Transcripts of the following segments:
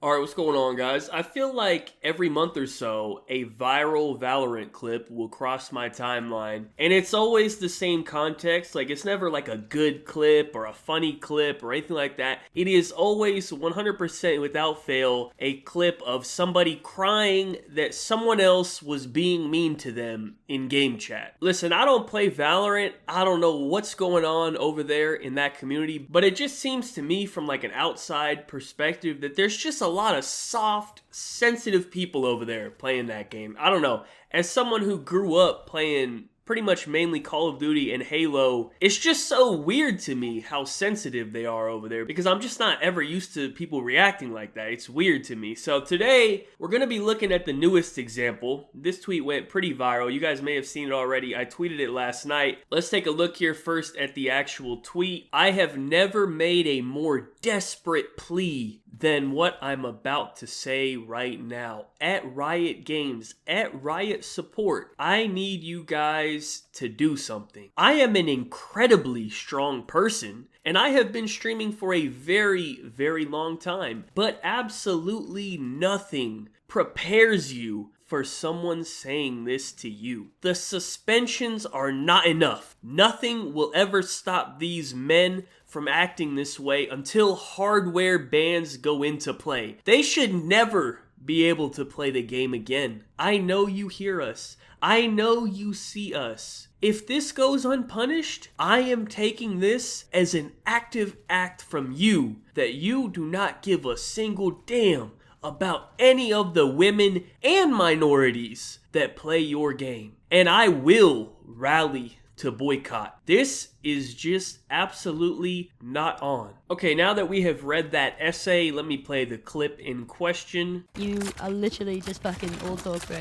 Alright, what's going on, guys? I feel like every month or so, a viral Valorant clip will cross my timeline, and it's always the same context. Like, it's never like a good clip or a funny clip or anything like that. It is always 100% without fail a clip of somebody crying that someone else was being mean to them in game chat. Listen, I don't play Valorant. I don't know what's going on over there in that community, but it just seems to me from like an outside perspective that there's just a lot of soft, sensitive people over there playing that game. I don't know. As someone who grew up playing pretty much mainly Call of Duty and Halo, it's just so weird to me how sensitive they are over there because I'm just not ever used to people reacting like that. It's weird to me. So today, we're going to be looking at the newest example. This tweet went pretty viral. You guys may have seen it already. I tweeted it last night. Let's take a look here first at the actual tweet. I have never made a more desperate plea than what I'm about to say right now. At Riot Games, at Riot Support, I need you guys to do something. I am an incredibly strong person, and I have been streaming for a very, very long time, but absolutely nothing prepares you for someone saying this to you. The suspensions are not enough. Nothing will ever stop these men from acting this way until hardware bans go into play. They should never be able to play the game again. I know you hear us. I know you see us. If this goes unpunished, I am taking this as an active act from you that you do not give a single damn about any of the women and minorities that play your game. And I will rally to boycott. This is just absolutely not on. Okay, now that we have read that essay, let me play the clip in question. You are literally just fucking all talk, bro.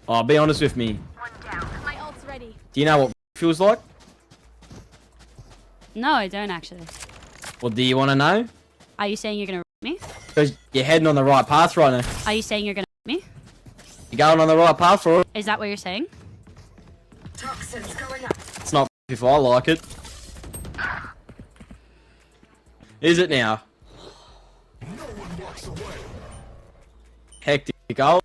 Oh, be honest with me. One down. My ult's ready. Do you know what feels like? No, I don't actually. Well, do you want to know? Are you saying you're gonna me? Because you're heading on the right path right now. Are you saying you're gonna me? You're going on the right path for it. Is that what you're saying? Toxins going up. It's not if I like it. Is it now? No one walks away. Hectic goal.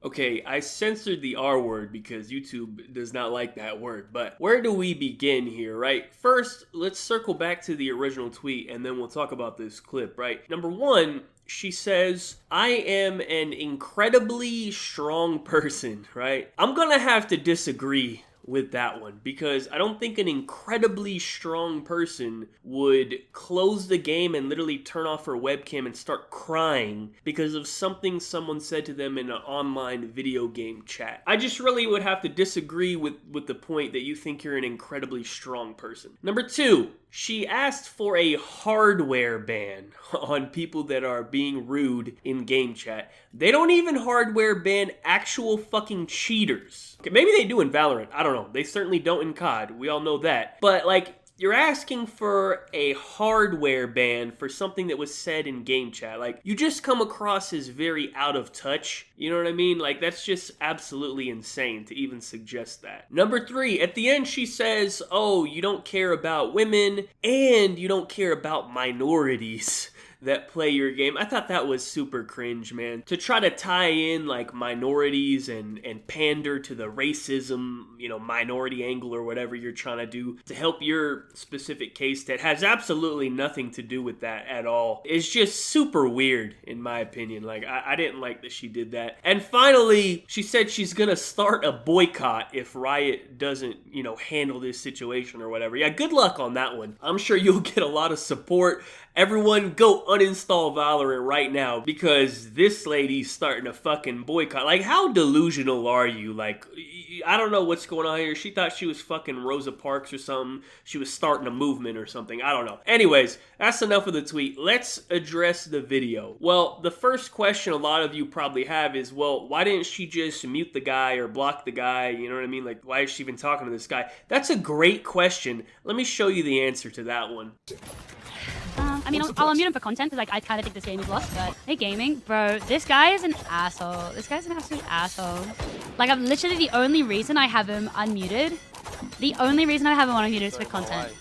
Okay, I censored the R word because YouTube does not like that word, but where do we begin here, right? First, let's circle back to the original tweet and then we'll talk about this clip, right? Number one, she says, I am an incredibly strong person, right? I'm gonna have to disagree with that one because I don't think an incredibly strong person would close the game and literally turn off her webcam and start crying because of something someone said to them in an online video game chat. I just really would have to disagree with the point that you think you're an incredibly strong person. Number two, she asked for a hardware ban on people that are being rude in game chat. They don't even hardware ban actual fucking cheaters. Okay, maybe they do in Valorant. I don't know. They certainly don't in COD. We all know that. But like, you're asking for a hardware ban for something that was said in game chat. Like, you just come across as very out of touch. You know what I mean? Like, that's just absolutely insane to even suggest that. Number three, at the end she says, oh, you don't care about women and you don't care about minorities that play your game. I thought that was super cringe, man. To try to tie in like minorities and pander to the racism, you know, minority angle or whatever you're trying to do to help your specific case that has absolutely nothing to do with that at all. It's just super weird in my opinion. Like, I didn't like that she did that. And finally, she said she's gonna start a boycott if Riot doesn't, you know, handle this situation or whatever. Yeah, good luck on that one. I'm sure you'll get a lot of support. Everyone go uninstall Valorant right now because this lady's starting a fucking boycott. Like, how delusional are you? Like, I don't know what's going on here. She thought she was fucking Rosa Parks or something. She was starting a movement or something. I don't know. Anyways, that's enough of the tweet. Let's address the video. Well, the first question a lot of you probably have is, well, why didn't she just mute the guy or block the guy? You know what I mean? Like, why is she even talking to this guy? That's a great question. Let me show you the answer to that one. I mean, I'll unmute him for content because like I kind of think this game is lost. But hey, gaming, bro, this guy is an asshole. This guy's an absolute asshole. Like, I'm literally the only reason I have him unmuted The only reason I haven't want to mute is for content.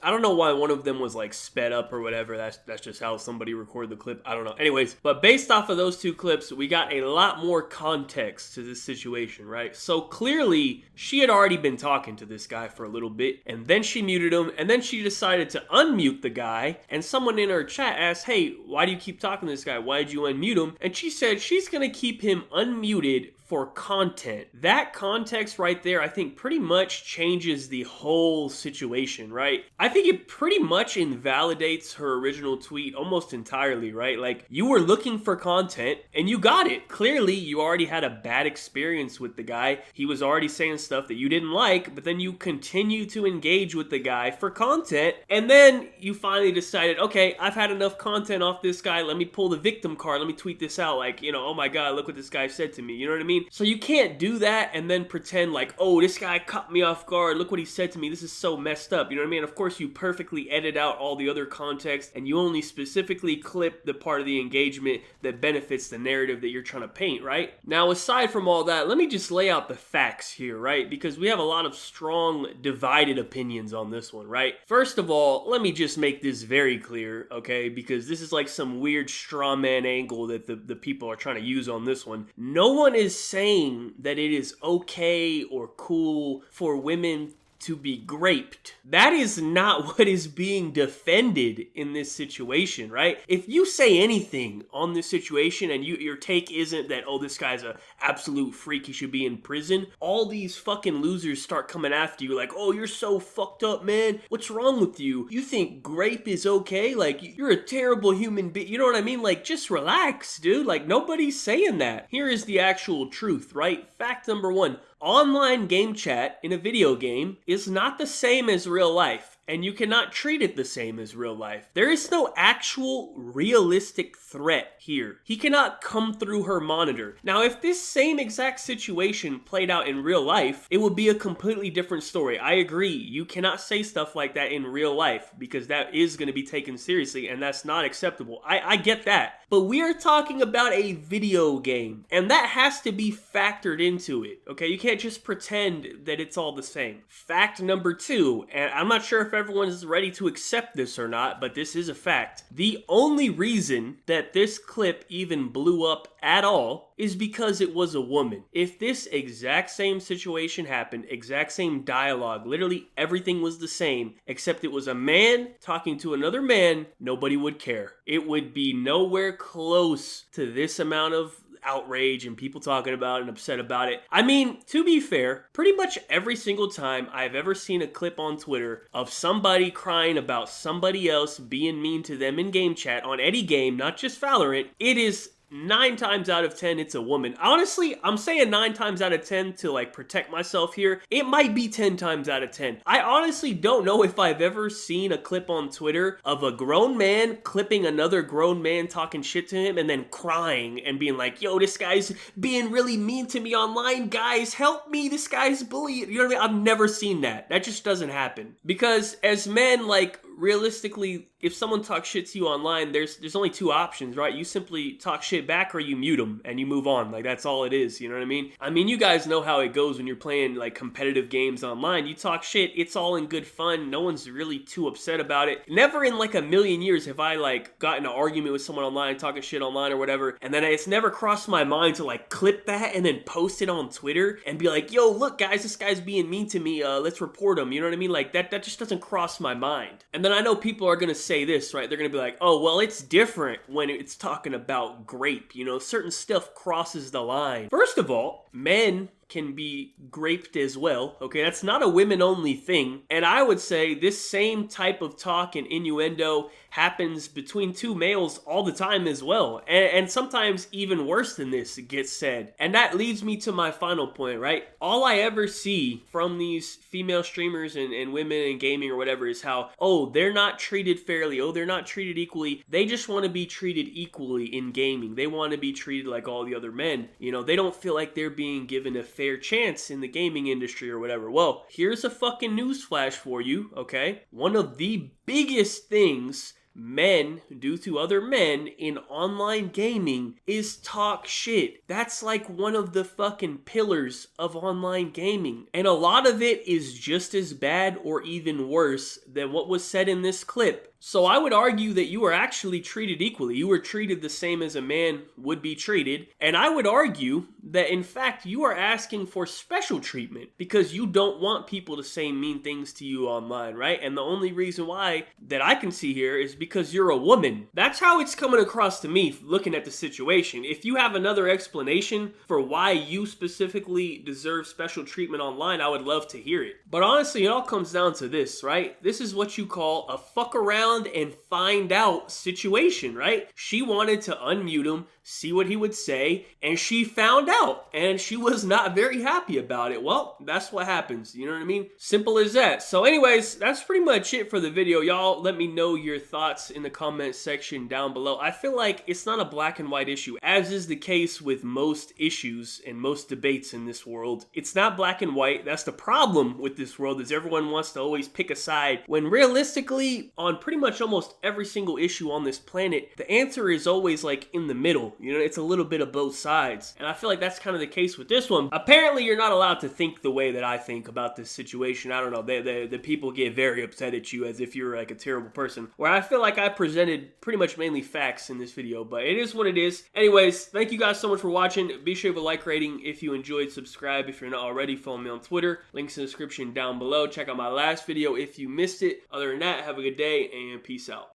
I don't know why one of them was like sped up or whatever. That's just how somebody recorded the clip. I don't know. Anyways, but based off of those two clips, we got a lot more context to this situation, right? So clearly, she had already been talking to this guy for a little bit, and then she muted him, and then she decided to unmute the guy, and someone in her chat asked, hey, why do you keep talking to this guy? Why did you unmute him? And she said she's gonna keep him unmuted for content. That context right there, I think pretty much changes the whole situation, right? I think it pretty much invalidates her original tweet almost entirely, right? Like, you were looking for content and you got it. Clearly, you already had a bad experience with the guy. He was already saying stuff that you didn't like, but then you continue to engage with the guy for content, and then you finally decided, okay, I've had enough content off this guy, let me pull the victim card, let me tweet this out, like, you know, oh my god, look what this guy said to me, you know what I mean? So you can't do that and then pretend like, oh, this guy caught me off guard, look what he said to me, this is so messed up, you know what I mean? Of course, you perfectly edit out all the other context and you only specifically clip the part of the engagement that benefits the narrative that you're trying to paint, right? Now, aside from all that, let me just lay out the facts here, right? Because we have a lot of strong, divided opinions on this one, right? First of all, let me just make this very clear, okay? Because this is like some weird straw man angle that the people are trying to use on this one. No one is saying that it is okay or cool for women to be graped. That is not what is being defended in this situation, right? If you say anything on this situation and your take isn't that, oh, this guy's a absolute freak, he should be in prison, all these fucking losers start coming after you like, oh, you're so fucked up, man. What's wrong with you? You think grape is okay? Like, you're a terrible human being. You know what I mean? Like, just relax, dude. Like, nobody's saying that. Here is the actual truth, right? Fact number one. Online game chat in a video game is not the same as real life, and you cannot treat it the same as real life. There is no actual realistic threat here. He cannot come through her monitor. Now, if this same exact situation played out in real life, it would be a completely different story. I agree. You cannot say stuff like that in real life because that is going to be taken seriously, and that's not acceptable. I get that. But we are talking about a video game, and that has to be factored into it, okay? You can't just pretend that it's all the same. Fact number two, and I'm not sure if everyone is ready to accept this or not, but this is a fact. The only reason that this clip even blew up at all is because it was a woman. If this exact same situation happened, exact same dialogue, literally everything was the same, except it was a man talking to another man, nobody would care. It would be nowhere close to this amount of outrage and people talking about it and upset about it. I mean, to be fair, pretty much every single time I've ever seen a clip on Twitter of somebody crying about somebody else being mean to them in game chat on any game, not just Valorant, it is 9 times out of 10, it's a woman. Honestly, I'm saying 9 times out of 10 to like protect myself here. It might be 10 times out of 10. I honestly don't know if I've ever seen a clip on Twitter of a grown man clipping another grown man talking shit to him and then crying and being like, yo, this guy's being really mean to me online. Guys, help me. This guy's bullying. You know what I mean? I've never seen that. That just doesn't happen. Because as men, like, realistically, if someone talks shit to you online, there's only 2 options, right? You simply talk shit back or you mute them and you move on. Like, that's all it is, you know what I mean? I mean, you guys know how it goes when you're playing like competitive games online. You talk shit, it's all in good fun. No one's really too upset about it. Never in like a million years have I like got in an argument with someone online, talking shit online or whatever, and then it's never crossed my mind to like clip that and then post it on Twitter and be like, yo, look guys, this guy's being mean to me, let's report him, you know what I mean? Like, that just doesn't cross my mind. And then I know people are gonna say this, right? They're gonna be like, oh, well, it's different when it's talking about grape, you know, certain stuff crosses the line. First of all, men can be graped as well, okay? That's not a women-only thing, and I would say this same type of talk and innuendo happens between 2 males all the time as well, and sometimes even worse than this gets said. And that leads me to my final point, right? All I ever see from these female streamers and women in gaming or whatever is how, oh, they're not treated fairly, oh, they're not treated equally, they just want to be treated equally in gaming, they want to be treated like all the other men, you know, they don't feel like they're being given a fair chance in the gaming industry or whatever. Well, here's a fucking newsflash for you, okay? One of the biggest things men do to other men in online gaming is talk shit. That's like one of the fucking pillars of online gaming. And a lot of it is just as bad or even worse than what was said in this clip. So I would argue that you are actually treated equally. You were treated the same as a man would be treated. And I would argue that in fact you are asking for special treatment because you don't want people to say mean things to you online, right? And the only reason why that I can see here is because you're a woman. That's how it's coming across to me looking at the situation. If you have another explanation for why you specifically deserve special treatment online, I would love to hear it. But honestly, it all comes down to this, right? This is what you call a fuck around and find out situation, right? She wanted to unmute him, see what he would say, and she found out, and she was not very happy about it. Well, that's what happens, you know what I mean? Simple as that. So anyways, that's pretty much it for the video. Y'all let me know your thoughts in the comment section down below. I feel like it's not a black and white issue, as is the case with most issues and most debates in this world. It's not black and white. That's the problem with this world, is everyone wants to always pick a side, when realistically, on pretty much almost every single issue on this planet, the answer is always like in the middle. You know, it's a little bit of both sides. And I feel like that's kind of the case with this one. Apparently, you're not allowed to think the way that I think about this situation. I don't know. The people get very upset at you as if you're like a terrible person. Where I feel like I presented pretty much mainly facts in this video, but it is what it is. Anyways, thank you guys so much for watching. Be sure to leave a like rating if you enjoyed. Subscribe if you're not already. Follow me on Twitter. Links in the description down below. Check out my last video if you missed it. Other than that, have a good day and peace out.